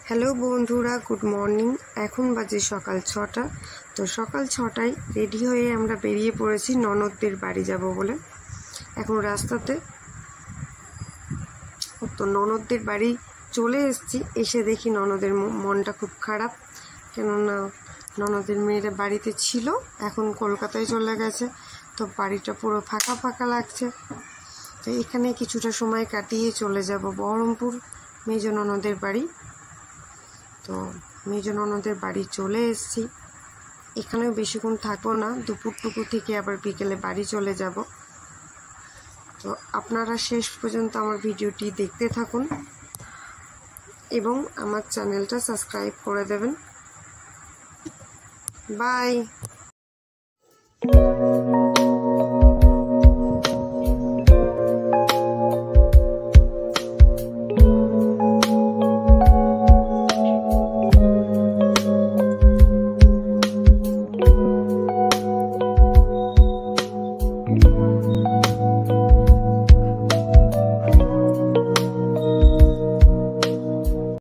Hello বন্ধুরা, good morning. এখন বাজে সকাল 6টা। তো সকাল 6টায় রেডি হয়ে আমরা বেরিয়ে পড়েছি ননদদের বাড়ি যাব বলে। এখন রাস্তাতে তো ননদদের বাড়ি চলে এসেছি। এসে দেখি ননদের মনটা খুব খারাপ, কেননা ননদের মেয়েরা বাড়িতে ছিল, এখন কলকাতায় চলে গেছে। তো বাড়িটা পুরো ফাঁকা ফাঁকা লাগছে। তো এখানে কিছুটা সময় কাটিয়ে চলে যাব বহরমপুর মেজ ননদের বাড়ি। তো মেজ ননদের বাড়ি চলে এসেছি। এখানেও বেশিক্ষণ থাকবো না, দুপুরটুকু থেকে আবার বিকেলে বাড়ি চলে যাব। তো আপনারা শেষ পর্যন্ত আমার ভিডিওটি দেখতে থাকুন এবং আমার চ্যানেলটা সাবস্ক্রাইব করে দেবেন। বাই।